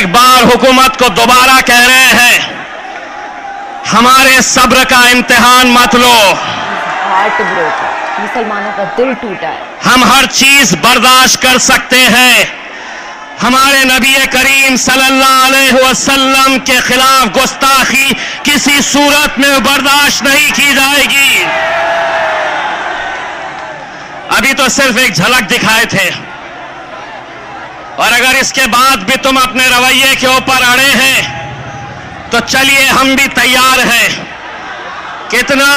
एक बार हुकूमत को दोबारा कह रहे हैं, हमारे सब्र का इम्तिहान मत लो। हार्ट ब्रोकन, मुसलमानों का दिल टूटा है। हम हर चीज बर्दाश्त कर सकते हैं, हमारे नबी करीम सल्लल्लाहु अलैहि वसल्लम के खिलाफ गुस्ताखी किसी सूरत में बर्दाश्त नहीं की जाएगी। अभी तो सिर्फ एक झलक दिखाए थे, और अगर इसके बाद भी तुम अपने रवैये के ऊपर अड़े हैं तो चलिए हम भी तैयार हैं। कितना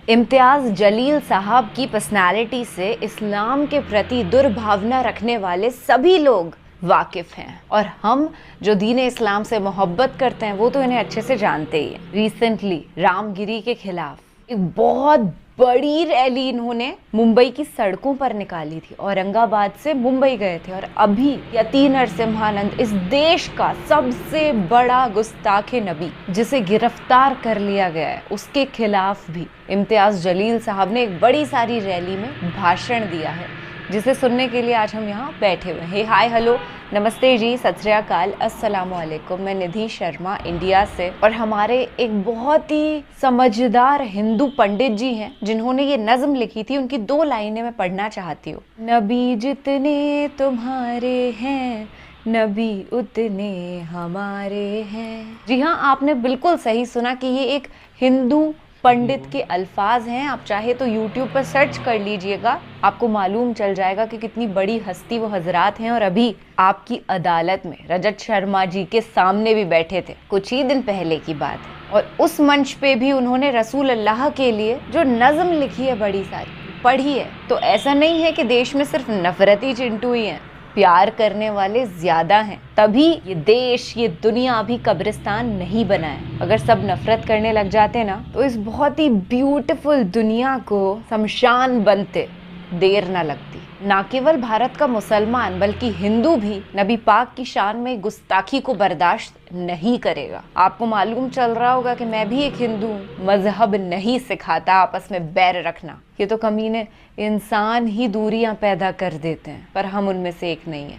इम्तियाज जलील साहब की पर्सनालिटी से इस्लाम के प्रति दुर्भावना रखने वाले सभी लोग वाकिफ हैं, और हम जो दीन इस्लाम से मोहब्बत करते हैं वो तो इन्हें अच्छे से जानते ही हैं। रिसेंटली रामगिरी के खिलाफ एक बहुत बड़ी रैली इन्होंने मुंबई की सड़कों पर निकाली थी। औरंगाबाद से मुंबई गए थे, और अभी यति नरसिम्हानंद, इस देश का सबसे बड़ा गुस्ताखे नबी जिसे गिरफ्तार कर लिया गया है, उसके खिलाफ भी इम्तियाज जलील साहब ने एक बड़ी सारी रैली में भाषण दिया है, जिसे सुनने के लिए आज हम यहाँ बैठे हुए हैं। हाय हेलो नमस्ते जी, सत श्री अकाल, अस्सलामु अलैकुम। मैं निधि शर्मा इंडिया से, और हमारे एक बहुत ही समझदार हिंदू पंडित जी हैं जिन्होंने ये नज़्म लिखी थी। उनकी 2 लाइनें मैं पढ़ना चाहती हूँ। नबी जितने तुम्हारे हैं, नबी उतने हमारे हैं। जी हाँ, आपने बिल्कुल सही सुना कि ये एक हिंदू पंडित के अल्फाज हैं। आप चाहे तो YouTube पर सर्च कर लीजिएगा, आपको मालूम चल जाएगा कि कितनी बड़ी हस्ती वो हजरात हैं। और अभी आपकी अदालत में रजत शर्मा जी के सामने भी बैठे थे, कुछ ही दिन पहले की बात है, और उस मंच पे भी उन्होंने रसूल अल्लाह के लिए जो नज़्म लिखी है बड़ी सारी पढ़ी है। तो ऐसा नहीं है कि देश में सिर्फ नफरती चिंटू ही हैं, प्यार करने वाले ज्यादा हैं, तभी ये देश, ये दुनिया अभी कब्रिस्तान नहीं बना है। अगर सब नफरत करने लग जाते ना तो इस बहुत ही ब्यूटीफुल दुनिया को शमशान बनते देर ना लगती। ना केवल भारत का मुसलमान बल्कि हिंदू भी नबी पाक की शान में गुस्ताखी को बर्दाश्त नहीं करेगा। आपको मालूम चल रहा होगा कि मैं भी एक हिंदू हूँ। मजहब नहीं सिखाता आपस में बैर रखना, ये तो कमीने इंसान ही दूरियां पैदा कर देते हैं, पर हम उनमें से एक नहीं है।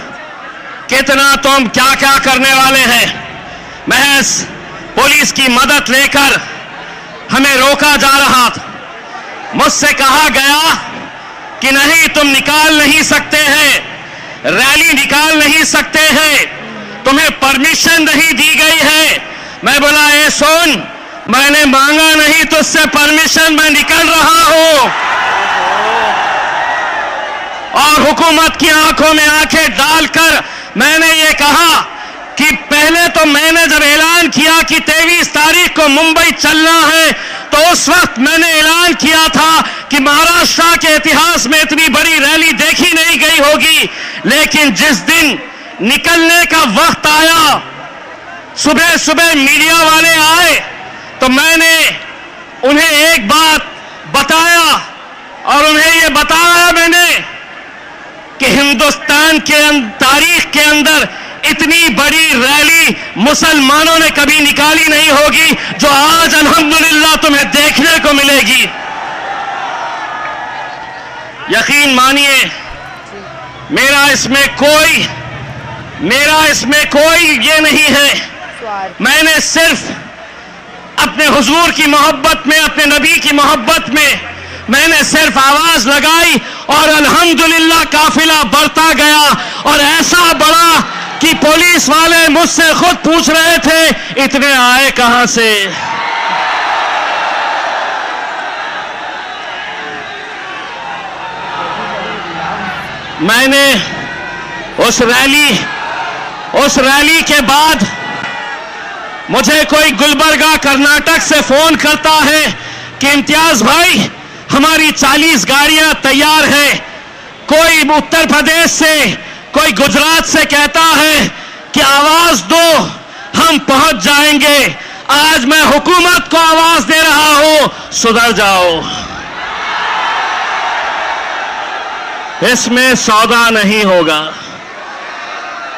कितना तुम क्या क्या करने वाले हैं। महज पुलिस की मदद लेकर हमें रोका जा रहा था, मुझसे कहा गया कि नहीं तुम निकाल नहीं सकते हैं, रैली निकाल नहीं सकते हैं, तुम्हें परमिशन नहीं दी गई है। मैं बोला ए सुन, मैंने मांगा नहीं तुझसे परमिशन, मैं निकल रहा हूं। और हुकूमत की आंखों में आंखें डालकर मैंने ये कहा कि पहले तो मैंने जब ऐलान किया कि 23 तारीख को मुंबई चलना है, तो उस वक्त मैंने ऐलान किया था कि महाराष्ट्र के इतिहास में इतनी बड़ी रैली देखी नहीं गई होगी। लेकिन जिस दिन निकलने का वक्त आया, सुबह सुबह मीडिया वाले आए, तो मैंने उन्हें एक बात बताया, और उन्हें यह बताया मैंने कि हिंदुस्तान के तारीख के अंदर इतनी बड़ी रैली मुसलमानों ने कभी निकाली नहीं होगी जो आज अल्हम्दुलिल्लाह तुम्हें देखने को मिलेगी। यकीन मानिए, मेरा इसमें कोई ये नहीं है। मैंने सिर्फ अपने हुजूर की मोहब्बत में, अपने नबी की मोहब्बत में मैंने सिर्फ आवाज लगाई, और अल्हम्दुलिल्लाह काफिला बढ़ता गया, और ऐसा बड़ा कि पुलिस वाले मुझसे खुद पूछ रहे थे इतने आए कहां से। मैंने उस रैली के बाद मुझे कोई गुलबर्गा कर्नाटक से फोन करता है कि इम्तियाज भाई हमारी 40 गाड़ियां तैयार हैं। कोई उत्तर प्रदेश से, कोई गुजरात से कहता है कि आवाज दो, हम पहुंच जाएंगे। आज मैं हुकूमत को आवाज दे रहा हूं, सुधर जाओ। इसमें सौदा नहीं होगा,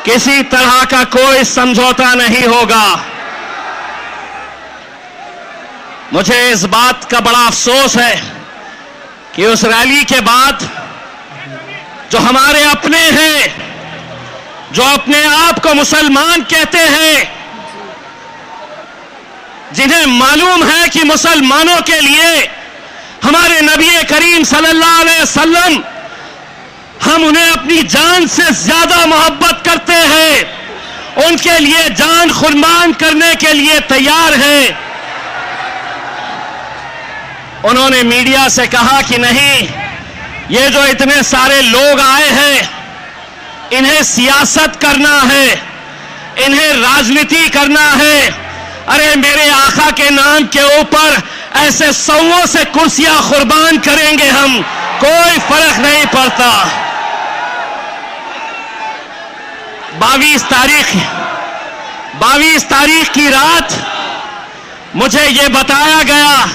किसी तरह का कोई समझौता नहीं होगा। मुझे इस बात का बड़ा अफसोस है कि उस रैली के बाद जो हमारे अपने हैं, जो अपने आप को मुसलमान कहते हैं, जिन्हें मालूम है कि मुसलमानों के लिए हमारे नबी करीम सल्लल्लाहु अलैहि वसल्लम, हम उन्हें अपनी जान से ज्यादा मोहब्बत करते हैं, उनके लिए जान कुर्बान करने के लिए तैयार हैं। उन्होंने मीडिया से कहा कि नहीं, ये जो इतने सारे लोग आए हैं, इन्हें सियासत करना है, इन्हें राजनीति करना है। अरे मेरे आका के नाम के ऊपर ऐसे सौओं से कुर्सियां कुर्बान करेंगे हम, कोई फर्क नहीं पड़ता। 22 तारीख की रात मुझे ये बताया गया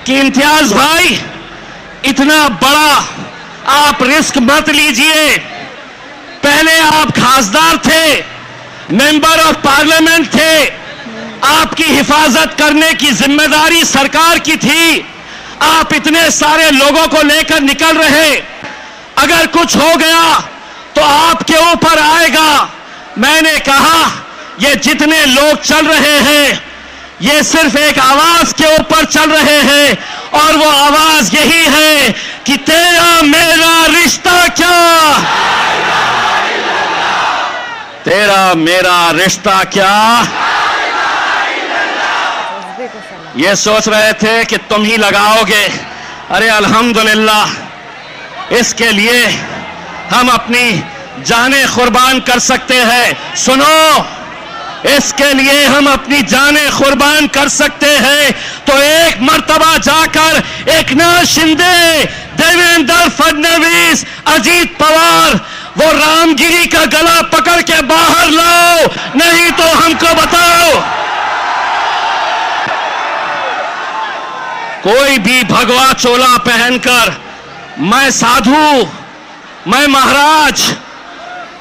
कि इम्तियाज भाई, इतना बड़ा आप रिस्क मत लीजिए। पहले आप खासदार थे, मेंबर ऑफ पार्लियामेंट थे, आपकी हिफाजत करने की जिम्मेदारी सरकार की थी। आप इतने सारे लोगों को लेकर निकल रहे, अगर कुछ हो गया तो आपके ऊपर आएगा। मैंने कहा, ये जितने लोग चल रहे हैं, ये सिर्फ एक आवाज के ऊपर चल रहे हैं, और वो आवाज यही है कि तेरा मेरा रिश्ता क्या, तेरा मेरा रिश्ता क्या। ये सोच रहे थे कि तुम ही लगाओगे। अरे अल्हम्दुलिल्लाह, इसके लिए हम अपनी जानें कुर्बान कर सकते हैं। सुनो, इसके लिए हम अपनी जानें कुर्बान कर सकते हैं। तो एक मर्तबा जाकर एकनाथ शिंदे, देवेंद्र फडणवीस, अजीत पवार, वो रामगिरी का गला पकड़ के बाहर लाओ, नहीं तो हमको बताओ। कोई भी भगवा चोला पहनकर मैं साधु, मैं महाराज,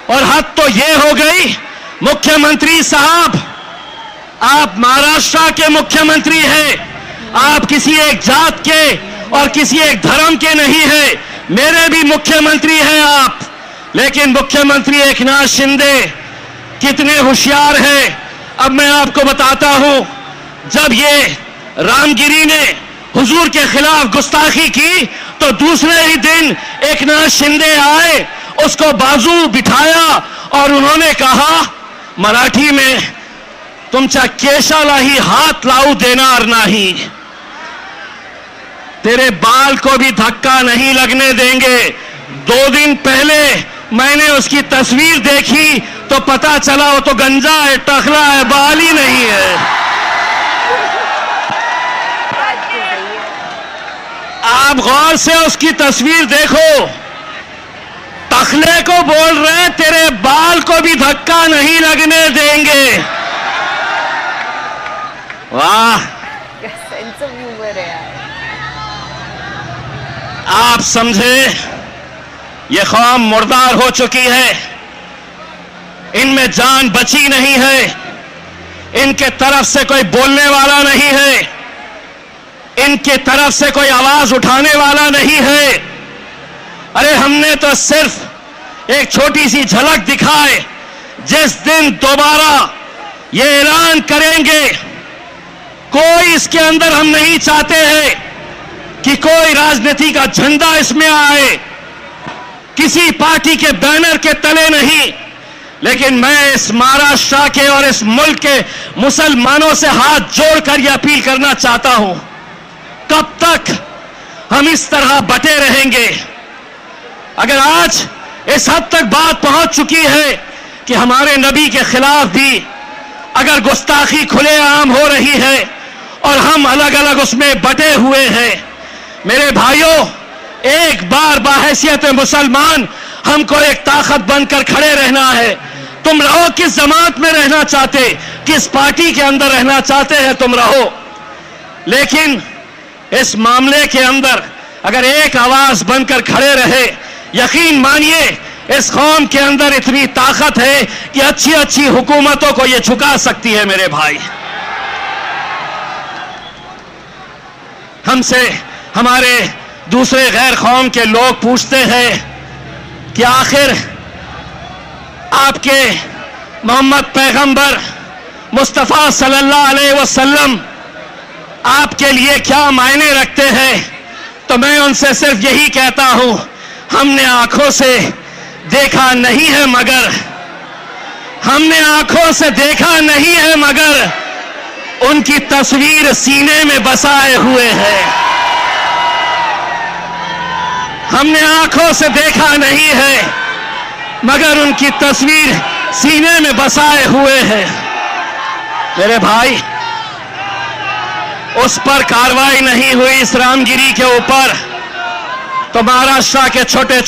और हद तो ये हो गई, मुख्यमंत्री साहब, आप महाराष्ट्र के मुख्यमंत्री हैं, आप किसी एक जात के और किसी एक धर्म के नहीं हैं, मेरे भी मुख्यमंत्री हैं आप। लेकिन मुख्यमंत्री एकनाथ शिंदे कितने होशियार हैं, अब मैं आपको बताता हूं। जब ये रामगिरी ने हुजूर के खिलाफ गुस्ताखी की, तो दूसरे ही दिन एकनाथ शिंदे आए, उसको बाजू बिठाया और उन्होंने कहा मराठी में, तुमच्या केशालाही हाथ लावू देणार नाही, तेरे बाल को भी धक्का नहीं लगने देंगे। 2 दिन पहले मैंने उसकी तस्वीर देखी तो पता चला वो तो गंजा है, टखला है, बाल ही नहीं है। आप गौर से उसकी तस्वीर देखो, टखले को बोल रहे तेरे बाल को भी धक्का नहीं लगने देंगे। वाह, सेंस ऑफ ह्यूमर है यार। आप समझे, ये कौम मुर्दार हो चुकी है, इनमें जान बची नहीं है, इनके तरफ से कोई बोलने वाला नहीं है, इनके तरफ से कोई आवाज उठाने वाला नहीं है। अरे हमने तो सिर्फ एक छोटी सी झलक दिखाए। जिस दिन दोबारा ये ऐलान करेंगे, कोई इसके अंदर हम नहीं चाहते हैं कि कोई राजनीति का झंडा इसमें आए, किसी पार्टी के बैनर के तले नहीं। लेकिन मैं इस महाराष्ट्र के और इस मुल्क के मुसलमानों से हाथ जोड़कर यह अपील करना चाहता हूं, कब तक हम इस तरह बटे रहेंगे? अगर आज इस हद तक बात पहुंच चुकी है कि हमारे नबी के खिलाफ भी अगर गुस्ताखी खुलेआम हो रही है और हम अलग अलग उसमें बटे हुए हैं, मेरे भाइयों, एक बार बाहैसियत मुसलमान हमको एक ताकत बनकर खड़े रहना है। तुम रहो किस जमात में रहना चाहते, किस पार्टी के अंदर रहना चाहते हैं, तुम रहो, लेकिन इस मामले के अंदर अगर एक आवाज बनकर खड़े रहे, यकीन मानिए इस कौम के अंदर इतनी ताकत है कि अच्छी अच्छी हुकूमतों को यह झुका सकती है। मेरे भाई, हमसे हमारे दूसरे गैर कौम के लोग पूछते हैं कि आखिर आपके मोहम्मद पैगंबर मुस्तफ़ा सल्लल्लाहु अलैहि वसल्लम आपके लिए क्या मायने रखते हैं, तो मैं उनसे सिर्फ यही कहता हूं, हमने आंखों से देखा नहीं है मगर हमने आंखों से देखा नहीं है मगर उनकी तस्वीर सीने में बसाए हुए है। हमने आंखों से देखा नहीं है मगर उनकी तस्वीर सीने में बसाए हुए है। मेरे भाई, उस पर कार्रवाई नहीं हुई इस रामगिरी के ऊपर, तो महाराष्ट्र के छोटे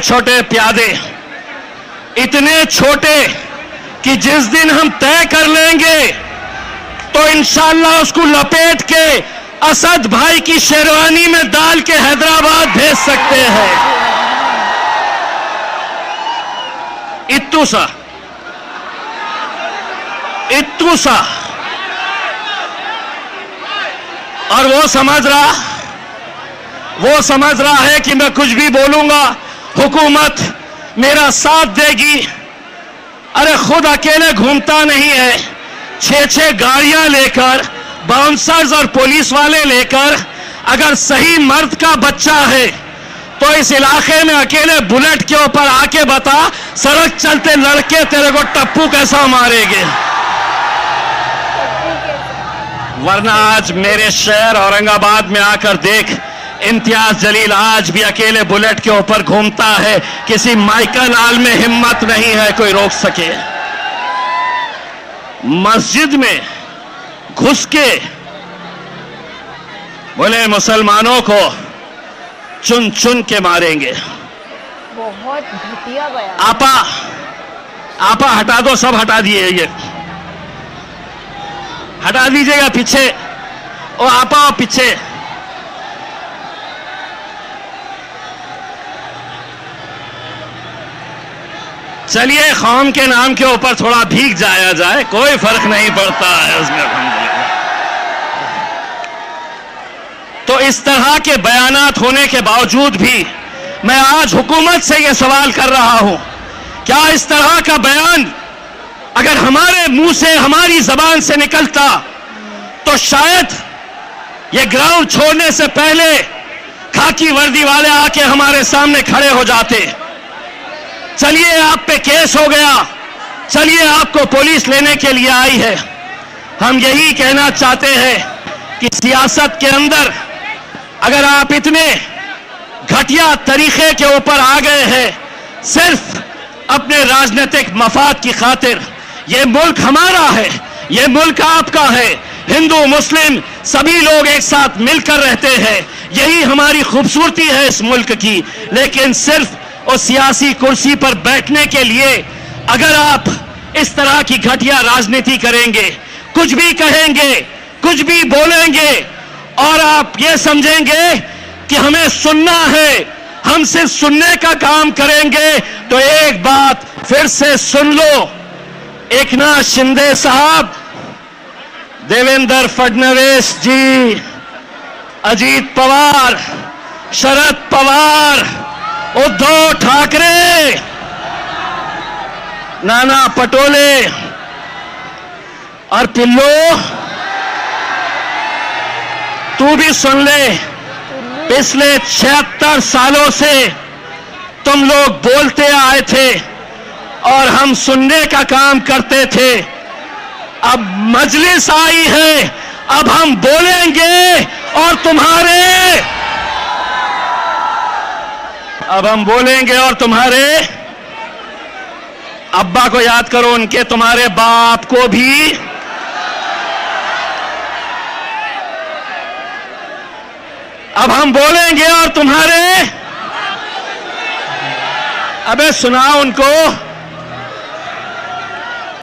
छोटे प्यादे, इतने छोटे कि जिस दिन हम तय कर लेंगे तो इंशाअल्लाह उसको लपेट के असद भाई की शेरवानी में डाल के हैदराबाद भेज सकते हैं। इत्तू सा और वो समझ रहा है कि मैं कुछ भी बोलूंगा हुकूमत मेरा साथ देगी। अरे खुद अकेले घूमता नहीं है, 6 गाड़ियां लेकर, बाउंसर्स और पुलिस वाले लेकर, अगर सही मर्द का बच्चा है तो इस इलाके में अकेले बुलेट के ऊपर आके बता, सड़क चलते लड़के तेरे को टप्पू कैसा मारेंगे। वरना आज मेरे शहर औरंगाबाद में आकर देख, इम्तियाज जलील आज भी अकेले बुलेट के ऊपर घूमता है, किसी माइकल आल में हिम्मत नहीं है कोई रोक सके। मस्जिद में घुस के बोले मुसलमानों को चुन चुन के मारेंगे। बहुत घटिया बयान। आपा हटा दो, सब हटा दिए, ये हटा दीजिएगा पीछे, और आपा पीछे। चलिए कौम के नाम के ऊपर थोड़ा भीग जाया जाए, कोई फर्क नहीं पड़ता है उसमें। तो इस तरह के बयानात होने के बावजूद भी मैं आज हुकूमत से यह सवाल कर रहा हूं, क्या इस तरह का बयान अगर हमारे मुंह से, हमारी जबान से निकलता तो शायद ये ग्राउंड छोड़ने से पहले खाकी वर्दी वाले आके हमारे सामने खड़े हो जाते। चलिए आप पे केस हो गया, चलिए आपको पुलिस लेने के लिए आई है। हम यही कहना चाहते हैं कि सियासत के अंदर अगर आप इतने घटिया तरीके के ऊपर आ गए हैं सिर्फ अपने राजनीतिक मफाद की खातिर, ये मुल्क हमारा है, ये मुल्क आपका है, हिंदू मुस्लिम सभी लोग एक साथ मिलकर रहते हैं, यही हमारी खूबसूरती है इस मुल्क की। लेकिन सिर्फ उस सियासी कुर्सी पर बैठने के लिए अगर आप इस तरह की घटिया राजनीति करेंगे, कुछ भी कहेंगे, कुछ भी बोलेंगे और आप ये समझेंगे कि हमें सुनना है, हम सिर्फ सुनने का काम करेंगे, तो एक बात फिर से सुन लो, एकनाथ शिंदे साहब, देवेंद्र फडणवीस जी, अजीत पवार, शरद पवार, उद्धव ठाकरे, नाना पटोले और पिल्लो, तू भी सुन ले, पिछले 76 सालों से तुम लोग बोलते आए थे और हम सुनने का काम करते थे। अब मजलिस आई है, अब हम बोलेंगे और तुम्हारे अब्बा को याद करो, उनके तुम्हारे बाप को भी अब हम बोलेंगे और तुम्हारे, अबे सुनाओ उनको।